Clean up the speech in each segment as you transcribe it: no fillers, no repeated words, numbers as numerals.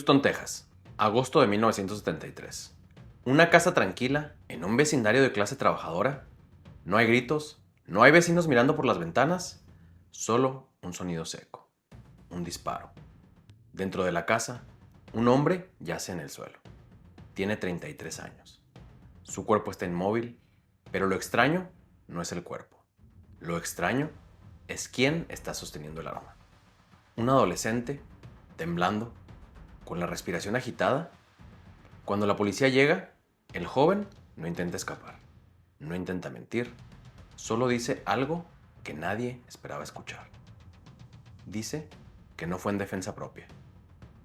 Houston, Texas, agosto de 1973. Una casa tranquila, en un vecindario de clase trabajadora. No hay gritos, no hay vecinos mirando por las ventanas, solo un sonido seco, un disparo. Dentro de la casa, un hombre yace en el suelo. Tiene 33 años. Su cuerpo está inmóvil, pero lo extraño no es el cuerpo. Lo extraño es quién está sosteniendo el arma. Un adolescente, temblando, con la respiración agitada. Cuando la policía llega, el joven no intenta escapar, no intenta mentir, solo dice algo que nadie esperaba escuchar. Dice que no fue en defensa propia.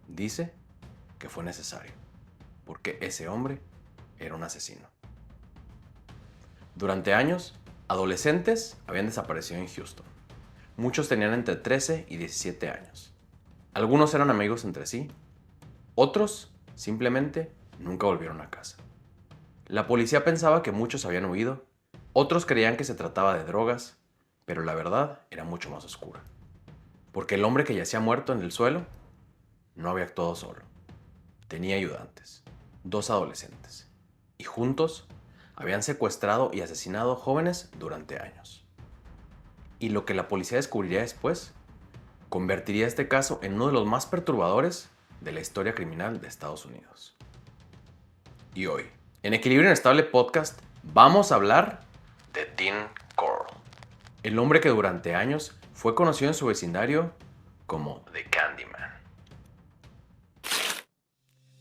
Dice que fue necesario, porque ese hombre era un asesino. Durante años, adolescentes habían desaparecido en Houston. Muchos tenían entre 13 y 17 años. Algunos eran amigos entre sí, otros simplemente nunca volvieron a casa. La policía pensaba que muchos habían huido, otros creían que se trataba de drogas, pero la verdad era mucho más oscura. Porque el hombre que yacía muerto en el suelo no había actuado solo. Tenía ayudantes, 2 adolescentes, y juntos habían secuestrado y asesinado jóvenes durante años. Y lo que la policía descubriría después convertiría este caso en uno de los más perturbadores de la historia criminal de Estados Unidos. Y hoy, en Equilibrio Inestable Podcast, vamos a hablar de Dean Corll, el hombre que durante años fue conocido en su vecindario como The Candyman.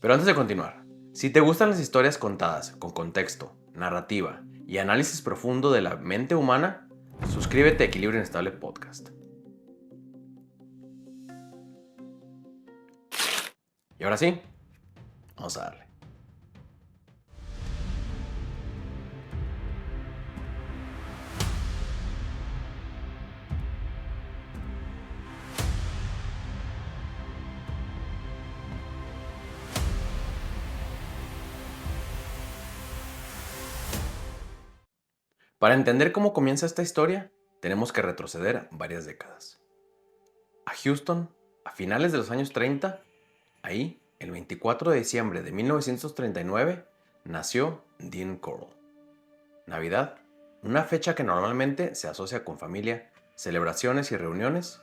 Pero antes de continuar, si te gustan las historias contadas con contexto, narrativa y análisis profundo de la mente humana, suscríbete a Equilibrio Inestable Podcast. Y ahora sí, vamos a darle. Para entender cómo comienza esta historia, tenemos que retroceder varias décadas. A Houston, a finales de los años 30, ahí, el 24 de diciembre de 1939, nació Dean Corll. Navidad, una fecha que normalmente se asocia con familia, celebraciones y reuniones,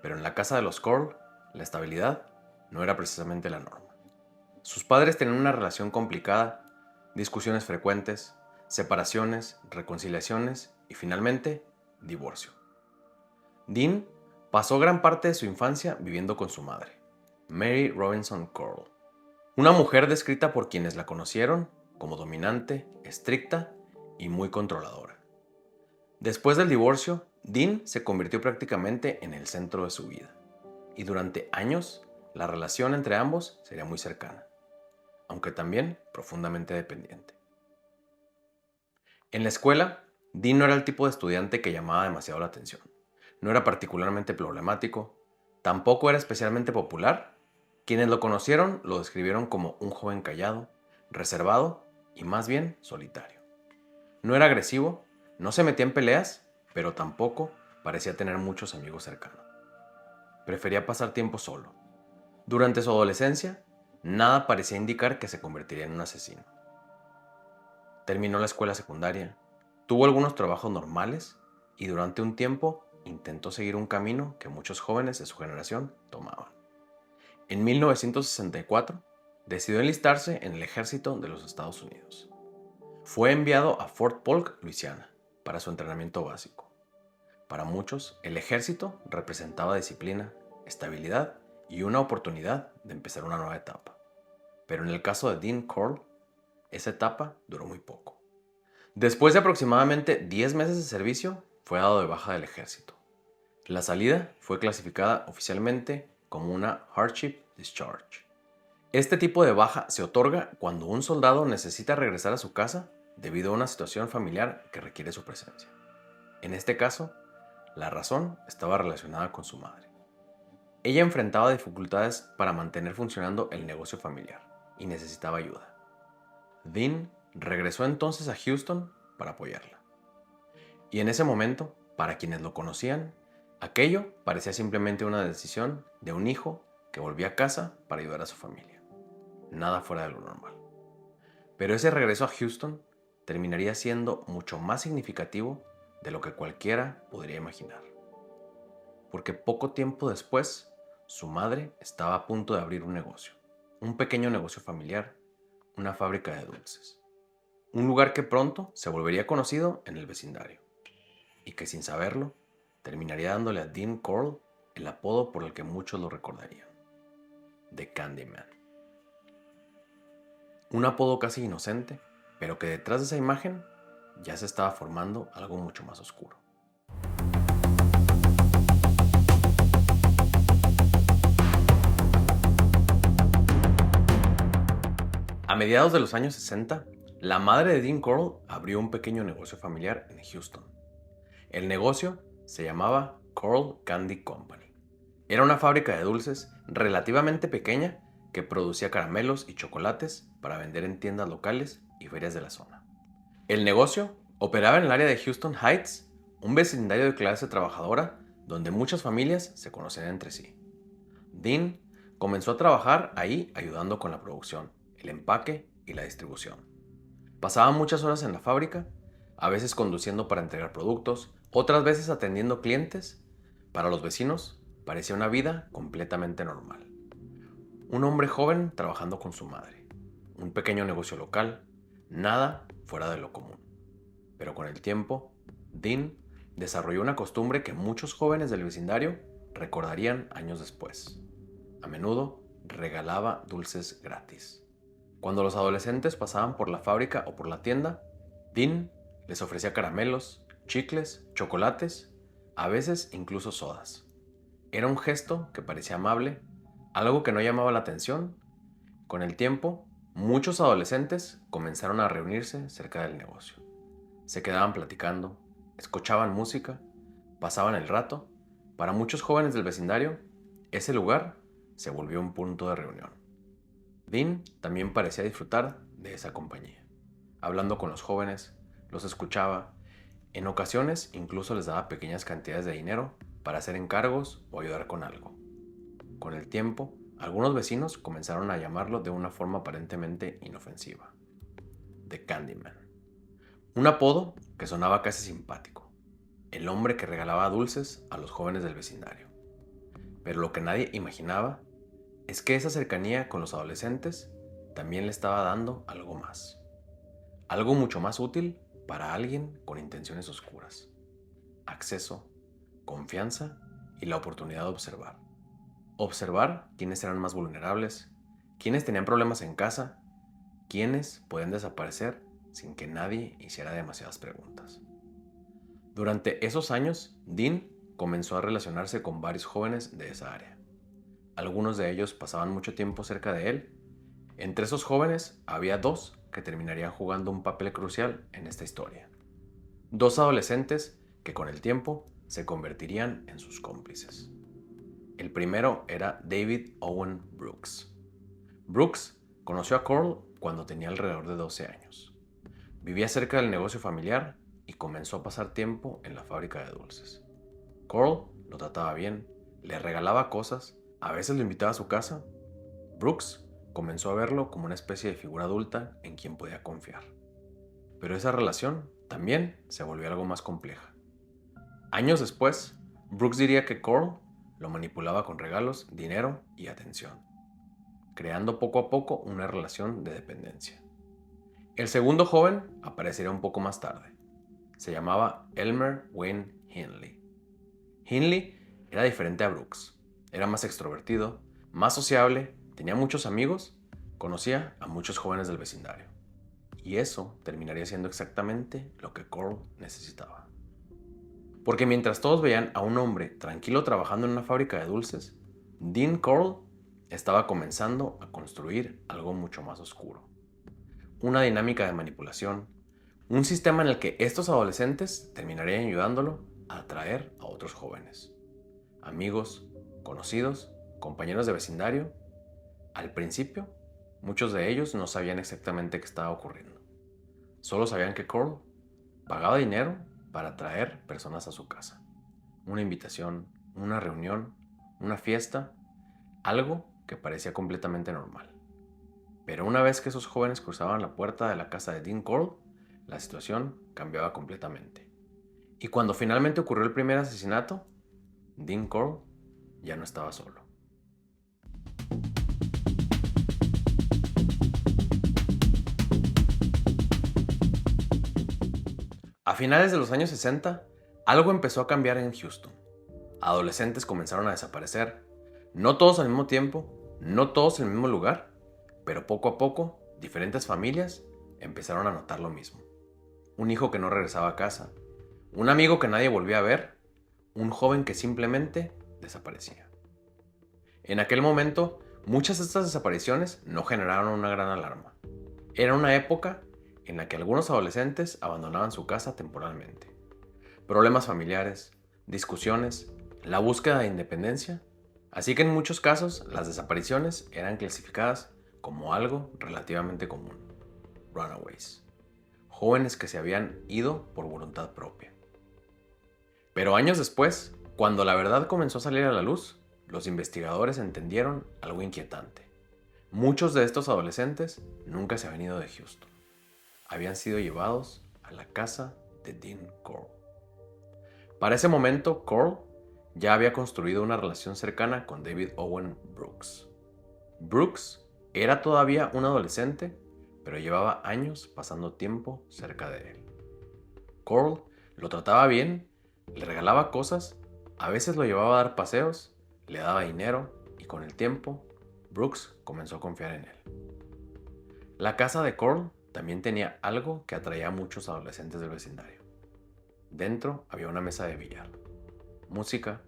pero en la casa de los Corll, la estabilidad no era precisamente la norma. Sus padres tenían una relación complicada, discusiones frecuentes, separaciones, reconciliaciones y finalmente, divorcio. Dean pasó gran parte de su infancia viviendo con su madre, Mary Robinson Corll, una mujer descrita por quienes la conocieron como dominante, estricta y muy controladora. Después del divorcio, Dean se convirtió prácticamente en el centro de su vida, y durante años la relación entre ambos sería muy cercana, aunque también profundamente dependiente. En la escuela, Dean no era el tipo de estudiante que llamaba demasiado la atención. No era particularmente problemático, tampoco era especialmente popular. Quienes lo conocieron lo describieron como un joven callado, reservado y más bien solitario. No era agresivo, no se metía en peleas, pero tampoco parecía tener muchos amigos cercanos. Prefería pasar tiempo solo. Durante su adolescencia, nada parecía indicar que se convertiría en un asesino. Terminó la escuela secundaria, tuvo algunos trabajos normales y durante un tiempo intentó seguir un camino que muchos jóvenes de su generación tomaban. En 1964, decidió enlistarse en el ejército de los Estados Unidos. Fue enviado a Fort Polk, Luisiana, para su entrenamiento básico. Para muchos, el ejército representaba disciplina, estabilidad y una oportunidad de empezar una nueva etapa. Pero en el caso de Dean Corll, esa etapa duró muy poco. Después de aproximadamente 10 meses de servicio, fue dado de baja del ejército. La salida fue clasificada oficialmente como una Hardship Discharge. Este tipo de baja se otorga cuando un soldado necesita regresar a su casa debido a una situación familiar que requiere su presencia. En este caso, la razón estaba relacionada con su madre. Ella enfrentaba dificultades para mantener funcionando el negocio familiar y necesitaba ayuda. Dean regresó entonces a Houston para apoyarla. Y en ese momento, para quienes lo conocían, aquello parecía simplemente una decisión de un hijo que volvía a casa para ayudar a su familia. nada fuera de lo normal. Pero ese regreso a Houston terminaría siendo mucho más significativo de lo que cualquiera podría imaginar. Porque poco tiempo después, su madre estaba a punto de abrir un negocio, un pequeño negocio familiar, una fábrica de dulces. Un lugar que pronto se volvería conocido en el vecindario y que sin saberlo terminaría dándole a Dean Corll el apodo por el que muchos lo recordarían: The Candyman. Un apodo casi inocente, pero que detrás de esa imagen ya se estaba formando algo mucho más oscuro. A mediados de los años 60, la madre de Dean Corll abrió un pequeño negocio familiar en Houston. El negocio se llamaba Corll Candy Company. Era una fábrica de dulces relativamente pequeña que producía caramelos y chocolates para vender en tiendas locales y ferias de la zona. El negocio operaba en el área de Houston Heights, un vecindario de clase trabajadora donde muchas familias se conocían entre sí. Dean comenzó a trabajar ahí ayudando con la producción, el empaque y la distribución. Pasaba muchas horas en la fábrica, a veces conduciendo para entregar productos, otras veces atendiendo clientes. Para los vecinos parecía una vida completamente normal. Un hombre joven trabajando con su madre, un pequeño negocio local, nada fuera de lo común. Pero con el tiempo, Dean desarrolló una costumbre que muchos jóvenes del vecindario recordarían años después. A menudo regalaba dulces gratis. Cuando los adolescentes pasaban por la fábrica o por la tienda, Dean les ofrecía caramelos, chicles, chocolates, a veces incluso sodas. Era un gesto que parecía amable, algo que no llamaba la atención. Con el tiempo, muchos adolescentes comenzaron a reunirse cerca del negocio. Se quedaban platicando, escuchaban música, pasaban el rato. Para muchos jóvenes del vecindario, ese lugar se volvió un punto de reunión. Dean también parecía disfrutar de esa compañía. Hablando con los jóvenes, los escuchaba. En ocasiones incluso les daba pequeñas cantidades de dinero para hacer encargos o ayudar con algo. Con el tiempo, algunos vecinos comenzaron a llamarlo de una forma aparentemente inofensiva: The Candyman. Un apodo que sonaba casi simpático. El hombre que regalaba dulces a los jóvenes del vecindario. Pero lo que nadie imaginaba es que esa cercanía con los adolescentes también le estaba dando algo más. Algo mucho más útil para alguien con intenciones oscuras: acceso, confianza y la oportunidad de observar. Observar quiénes eran más vulnerables, quiénes tenían problemas en casa, quiénes pueden desaparecer sin que nadie hiciera demasiadas preguntas. Durante esos años, Dean comenzó a relacionarse con varios jóvenes de esa área. Algunos de ellos pasaban mucho tiempo cerca de él. Entre esos jóvenes había dos que terminarían jugando un papel crucial en esta historia. Dos adolescentes que con el tiempo se convertirían en sus cómplices. El primero era David Owen Brooks. Brooks conoció a Corll cuando tenía alrededor de 12 años. Vivía cerca del negocio familiar y comenzó a pasar tiempo en la fábrica de dulces. Corll lo trataba bien, le regalaba cosas, a veces lo invitaba a su casa. Brooks comenzó a verlo como una especie de figura adulta en quien podía confiar. Pero esa relación también se volvió algo más compleja. Años después, Brooks diría que Corll lo manipulaba con regalos, dinero y atención, creando poco a poco una relación de dependencia. El segundo joven aparecería un poco más tarde. Se llamaba Elmer Wayne Hindley. Hindley era diferente a Brooks. Era más extrovertido, más sociable, tenía muchos amigos, conocía a muchos jóvenes del vecindario. Y eso terminaría siendo exactamente lo que Corll necesitaba. Porque mientras todos veían a un hombre tranquilo trabajando en una fábrica de dulces, Dean Corll estaba comenzando a construir algo mucho más oscuro. Una dinámica de manipulación, un sistema en el que estos adolescentes terminarían ayudándolo a atraer a otros jóvenes. Amigos, conocidos, compañeros de vecindario. Al principio, muchos de ellos no sabían exactamente qué estaba ocurriendo. Solo sabían que Corll pagaba dinero para atraer personas a su casa. Una invitación, una reunión, una fiesta, algo que parecía completamente normal. Pero una vez que esos jóvenes cruzaban la puerta de la casa de Dean Corll, la situación cambiaba completamente. Y cuando finalmente ocurrió el primer asesinato, Dean Corll ya no estaba solo. A finales de los años 60, algo empezó a cambiar en Houston. Adolescentes comenzaron a desaparecer, no todos al mismo tiempo, no todos en el mismo lugar, pero poco a poco, diferentes familias empezaron a notar lo mismo. Un hijo que no regresaba a casa, un amigo que nadie volvía a ver, un joven que simplemente desaparecía. En aquel momento, muchas de estas desapariciones no generaron una gran alarma. Era una época en la que algunos adolescentes abandonaban su casa temporalmente. Problemas familiares, discusiones, la búsqueda de independencia, así que en muchos casos las desapariciones eran clasificadas como algo relativamente común. Runaways. Jóvenes que se habían ido por voluntad propia. Pero años después, cuando la verdad comenzó a salir a la luz, los investigadores entendieron algo inquietante. Muchos de estos adolescentes nunca se habían ido de Houston. Habían sido llevados a la casa de Dean Corll. Para ese momento, Corll ya había construido una relación cercana con David Owen Brooks. Brooks era todavía un adolescente, pero llevaba años pasando tiempo cerca de él. Corll lo trataba bien, le regalaba cosas, a veces lo llevaba a dar paseos, le daba dinero y con el tiempo, Brooks comenzó a confiar en él. La casa de Corll también tenía algo que atraía a muchos adolescentes del vecindario. Dentro había una mesa de billar, música,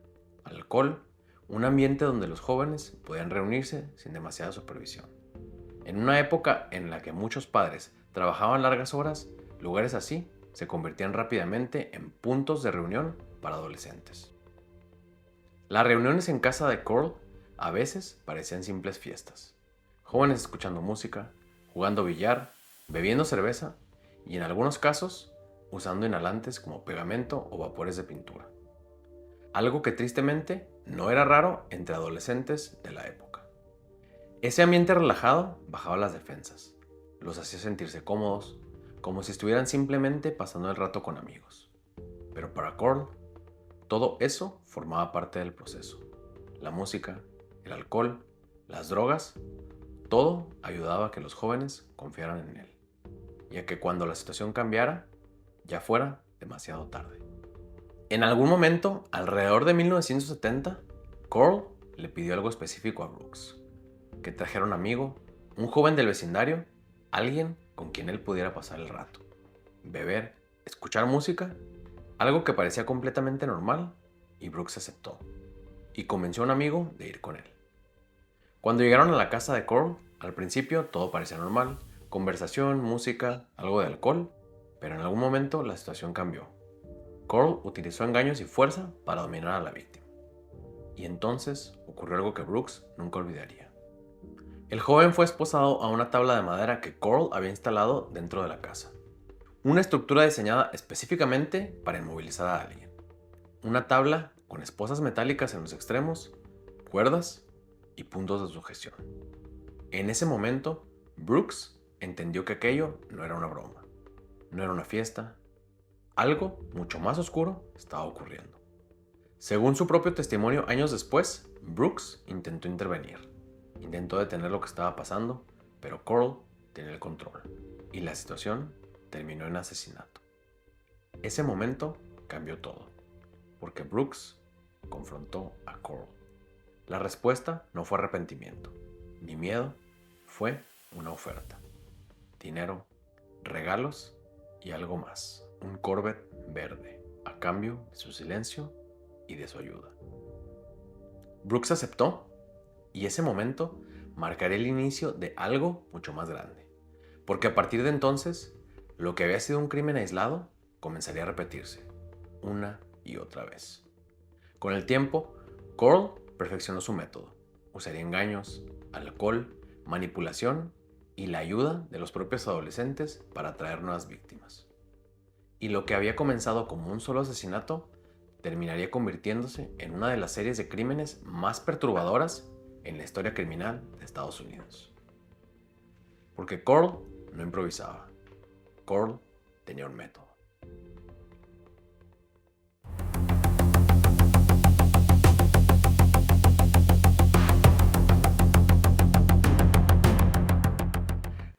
alcohol, un ambiente donde los jóvenes podían reunirse sin demasiada supervisión. En una época en la que muchos padres trabajaban largas horas, lugares así se convertían rápidamente en puntos de reunión para adolescentes. Las reuniones en casa de Corll a veces parecían simples fiestas. Jóvenes escuchando música, jugando billar, bebiendo cerveza y en algunos casos usando inhalantes como pegamento o vapores de pintura. Algo que tristemente no era raro entre adolescentes de la época. Ese ambiente relajado bajaba las defensas, los hacía sentirse cómodos, como si estuvieran simplemente pasando el rato con amigos. Pero para Corll, todo eso formaba parte del proceso. La música, el alcohol, las drogas, todo ayudaba a que los jóvenes confiaran en él, y a que cuando la situación cambiara, ya fuera demasiado tarde. En algún momento, alrededor de 1970, Corll le pidió algo específico a Brooks, que trajera un amigo, un joven del vecindario, alguien con quien él pudiera pasar el rato, beber, escuchar música, algo que parecía completamente normal, y Brooks aceptó, y convenció a un amigo de ir con él. Cuando llegaron a la casa de Corll, al principio todo parecía normal, conversación, música, algo de alcohol, pero en algún momento la situación cambió. Corll utilizó engaños y fuerza para dominar a la víctima. Y entonces ocurrió algo que Brooks nunca olvidaría. El joven fue esposado a una tabla de madera que Corll había instalado dentro de la casa. Una estructura diseñada específicamente para inmovilizar a alguien. Una tabla con esposas metálicas en los extremos, cuerdas y puntos de sujeción. En ese momento, Brooks entendió que aquello no era una broma, no era una fiesta. Algo mucho más oscuro estaba ocurriendo. Según su propio testimonio años después, Brooks intentó intervenir. Intentó detener lo que estaba pasando, pero Corll tenía el control. Y la situación terminó en asesinato. Ese momento cambió todo, porque Brooks confrontó a Corll. La respuesta no fue arrepentimiento, ni miedo, fue una oferta. Dinero, regalos y algo más. Un Corvette verde, a cambio de su silencio y de su ayuda. Brooks aceptó, y ese momento marcaría el inicio de algo mucho más grande. Porque a partir de entonces, lo que había sido un crimen aislado comenzaría a repetirse, una y otra vez. Con el tiempo, Corll perfeccionó su método. Usaría engaños, alcohol, manipulación y la ayuda de los propios adolescentes para atraer nuevas víctimas. Y lo que había comenzado como un solo asesinato terminaría convirtiéndose en una de las series de crímenes más perturbadoras en la historia criminal de Estados Unidos. Porque Coral no improvisaba. Coral tenía un método.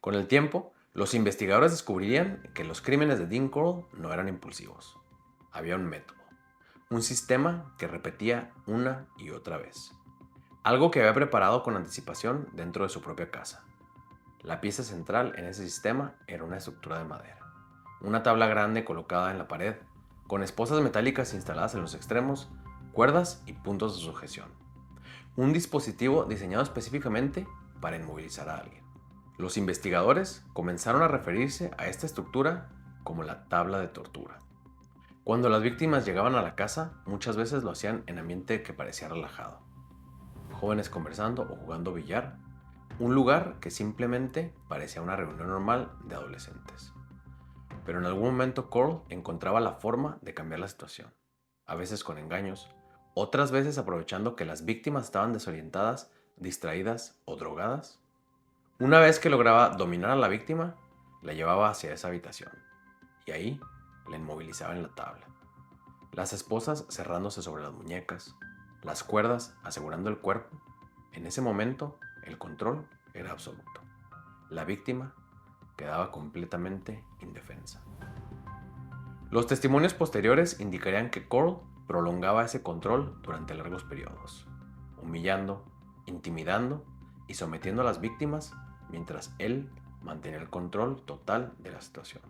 Con el tiempo, los investigadores descubrirían que los crímenes de Dean Coral no eran impulsivos. Había un método, un sistema que repetía una y otra vez. Algo que había preparado con anticipación dentro de su propia casa. La pieza central en ese sistema era una estructura de madera. Una tabla grande colocada en la pared, con esposas metálicas instaladas en los extremos, cuerdas y puntos de sujeción. Un dispositivo diseñado específicamente para inmovilizar a alguien. Los investigadores comenzaron a referirse a esta estructura como la tabla de tortura. Cuando las víctimas llegaban a la casa, muchas veces lo hacían en ambiente que parecía relajado. Jóvenes conversando o jugando billar, un lugar que simplemente parecía una reunión normal de adolescentes. Pero en algún momento Coral encontraba la forma de cambiar la situación, a veces con engaños, otras veces aprovechando que las víctimas estaban desorientadas, distraídas o drogadas. Una vez que lograba dominar a la víctima, la llevaba hacia esa habitación y ahí la inmovilizaba en la tabla. Las esposas cerrándose sobre las muñecas, las cuerdas asegurando el cuerpo. En ese momento, el control era absoluto. La víctima quedaba completamente indefensa. Los testimonios posteriores indicarían que Coral prolongaba ese control durante largos periodos, humillando, intimidando y sometiendo a las víctimas mientras él mantenía el control total de la situación.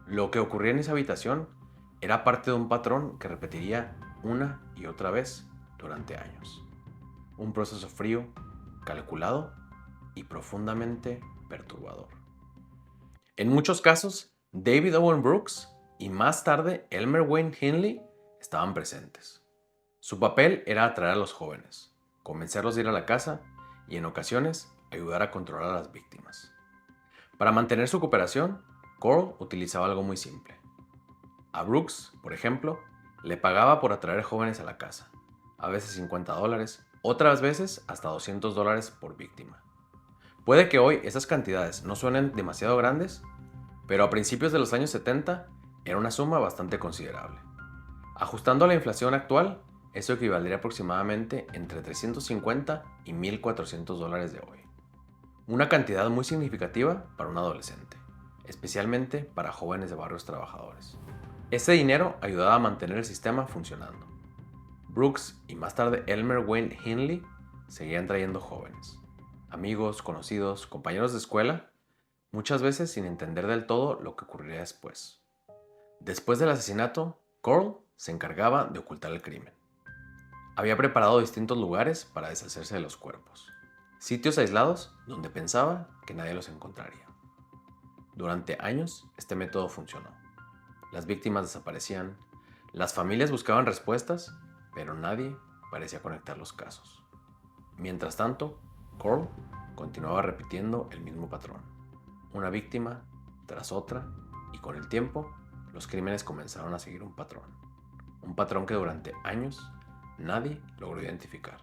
Lo que ocurría en esa habitación era parte de un patrón que repetiría una y otra vez durante años. Un proceso frío, calculado y profundamente perturbador. En muchos casos, David Owen Brooks y más tarde Elmer Wayne Hindley estaban presentes. Su papel era atraer a los jóvenes, convencerlos de ir a la casa y en ocasiones ayudar a controlar a las víctimas. Para mantener su cooperación, Coral utilizaba algo muy simple. A Brooks, por ejemplo, le pagaba por atraer jóvenes a la casa, a veces $50, otras veces hasta $200 por víctima. Puede que hoy esas cantidades no suenen demasiado grandes, pero a principios de los años 70 era una suma bastante considerable. Ajustando a la inflación actual, eso equivaldría aproximadamente entre $350 y $1,400 de hoy. Una cantidad muy significativa para un adolescente, especialmente para jóvenes de barrios trabajadores. Ese dinero ayudaba a mantener el sistema funcionando. Brooks y más tarde Elmer Wayne Hindley seguían trayendo jóvenes, amigos, conocidos, compañeros de escuela, muchas veces sin entender del todo lo que ocurriría después. Después del asesinato, Coral se encargaba de ocultar el crimen. Había preparado distintos lugares para deshacerse de los cuerpos, sitios aislados donde pensaba que nadie los encontraría. Durante años, este método funcionó. Las víctimas desaparecían, las familias buscaban respuestas, pero nadie parecía conectar los casos. Mientras tanto, Coral continuaba repitiendo el mismo patrón. Una víctima tras otra, y con el tiempo, los crímenes comenzaron a seguir un patrón. Un patrón que durante años nadie logró identificar.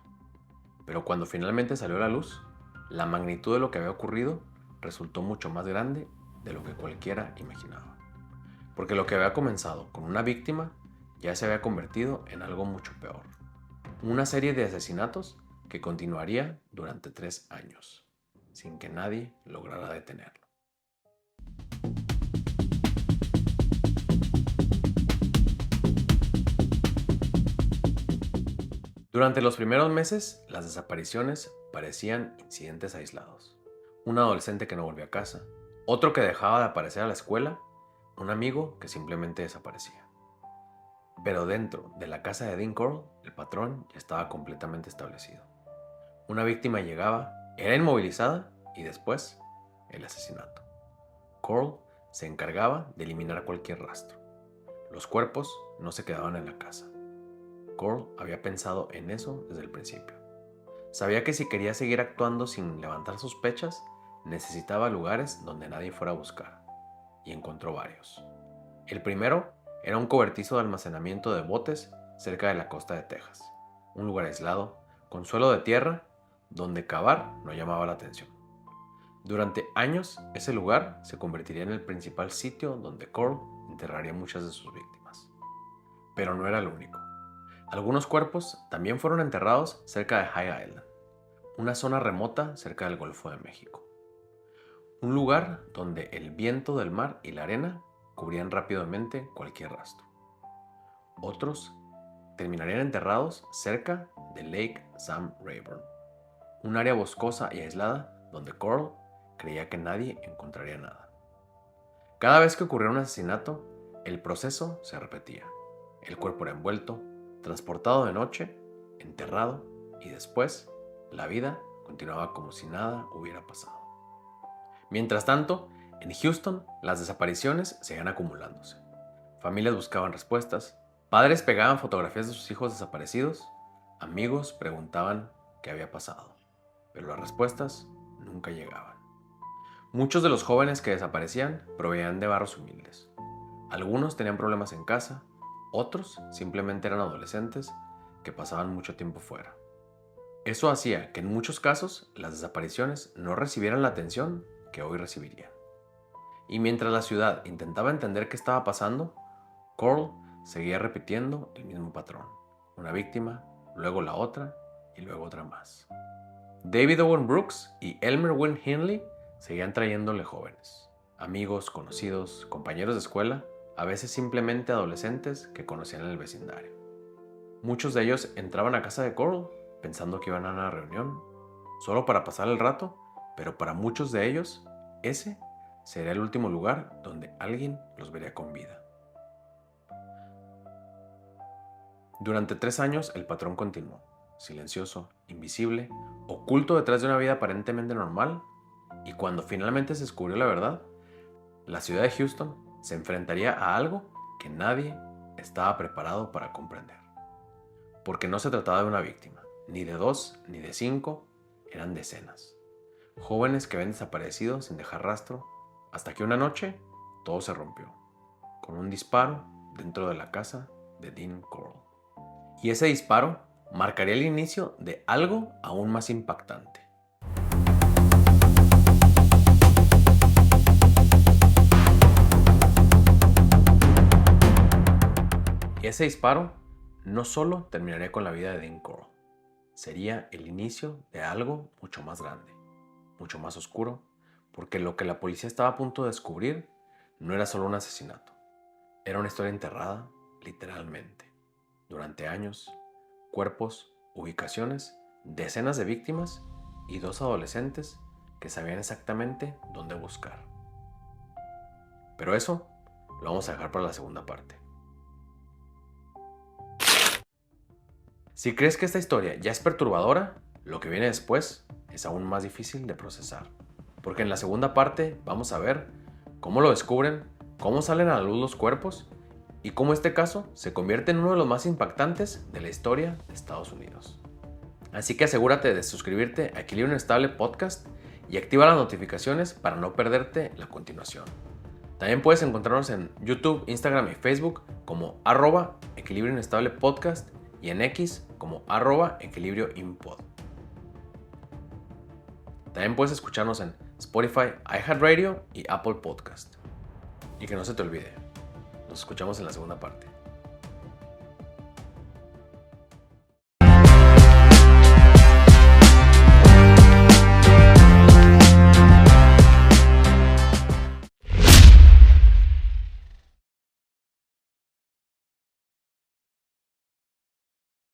Pero cuando finalmente salió a la luz, la magnitud de lo que había ocurrido resultó mucho más grande de lo que cualquiera imaginaba. Porque lo que había comenzado con una víctima ya se había convertido en algo mucho peor. Una serie de asesinatos que continuaría durante 3 años, sin que nadie lograra detenerlo. Durante los primeros meses, las desapariciones parecían incidentes aislados. Un adolescente que no volvía a casa, otro que dejaba de aparecer a la escuela, un amigo que simplemente desaparecía. Pero dentro de la casa de Dean Coral, el patrón ya estaba completamente establecido. Una víctima llegaba, era inmovilizada y después el asesinato. Coral se encargaba de eliminar cualquier rastro. Los cuerpos no se quedaban en la casa. Coral había pensado en eso desde el principio. Sabía que si quería seguir actuando sin levantar sospechas, necesitaba lugares donde nadie fuera a buscar. Y encontró varios. El primero era un cobertizo de almacenamiento de botes cerca de la costa de Texas. Un lugar aislado, con suelo de tierra, donde cavar no llamaba la atención. Durante años, ese lugar se convertiría en el principal sitio donde Coral enterraría muchas de sus víctimas. Pero no era el único. Algunos cuerpos también fueron enterrados cerca de High Island, una zona remota cerca del Golfo de México. Un lugar donde el viento del mar y la arena cubrían rápidamente cualquier rastro. Otros terminarían enterrados cerca de Lake Sam Rayburn, un área boscosa y aislada donde Coral creía que nadie encontraría nada. Cada vez que ocurría un asesinato, el proceso se repetía. El cuerpo era envuelto, transportado de noche, enterrado y después la vida continuaba como si nada hubiera pasado. Mientras tanto, en Houston las desapariciones seguían acumulándose. Familias buscaban respuestas, padres pegaban fotografías de sus hijos desaparecidos, amigos preguntaban qué había pasado, pero las respuestas nunca llegaban. Muchos de los jóvenes que desaparecían provenían de barrios humildes. Algunos tenían problemas en casa, otros simplemente eran adolescentes que pasaban mucho tiempo fuera. Eso hacía que en muchos casos las desapariciones no recibieran la atención que hoy recibirían. Y mientras la ciudad intentaba entender qué estaba pasando, Coral seguía repitiendo el mismo patrón. Una víctima, luego la otra y luego otra más. David Owen Brooks y Elmer Wynn Hindley seguían trayéndole jóvenes, amigos, conocidos, compañeros de escuela, a veces simplemente adolescentes que conocían en el vecindario. Muchos de ellos entraban a casa de Coral pensando que iban a una reunión, solo para pasar el rato, pero para muchos de ellos, ese sería el último lugar donde alguien los vería con vida. Durante 3 años el patrón continuó, silencioso, invisible, oculto detrás de una vida aparentemente normal, y cuando finalmente se descubrió la verdad, la ciudad de Houston se enfrentaría a algo que nadie estaba preparado para comprender. Porque no se trataba de una víctima, ni de 2, ni de 5, eran decenas. Jóvenes que habían desaparecido sin dejar rastro, hasta que una noche todo se rompió, con un disparo dentro de la casa de Dean Coral. Y ese disparo marcaría el inicio de algo aún más impactante. Y ese disparo no solo terminaría con la vida de Dean Coral, sería el inicio de algo mucho más grande, mucho más oscuro, porque lo que la policía estaba a punto de descubrir no era solo un asesinato, era una historia enterrada, literalmente. Durante años, cuerpos, ubicaciones, decenas de víctimas y 2 adolescentes que sabían exactamente dónde buscar. Pero eso lo vamos a dejar para la segunda parte. Si crees que esta historia ya es perturbadora, lo que viene después es aún más difícil de procesar. Porque en la segunda parte vamos a ver cómo lo descubren, cómo salen a la luz los cuerpos y cómo este caso se convierte en uno de los más impactantes de la historia de Estados Unidos. Así que asegúrate de suscribirte a Equilibrio Inestable Podcast y activa las notificaciones para no perderte la continuación. También puedes encontrarnos en YouTube, Instagram y Facebook como @Equilibrio Inestable Podcast y en X como @EquilibrioInPod. También puedes escucharnos en Spotify, iHeartRadio y Apple Podcast. Y que no se te olvide, nos escuchamos en la segunda parte.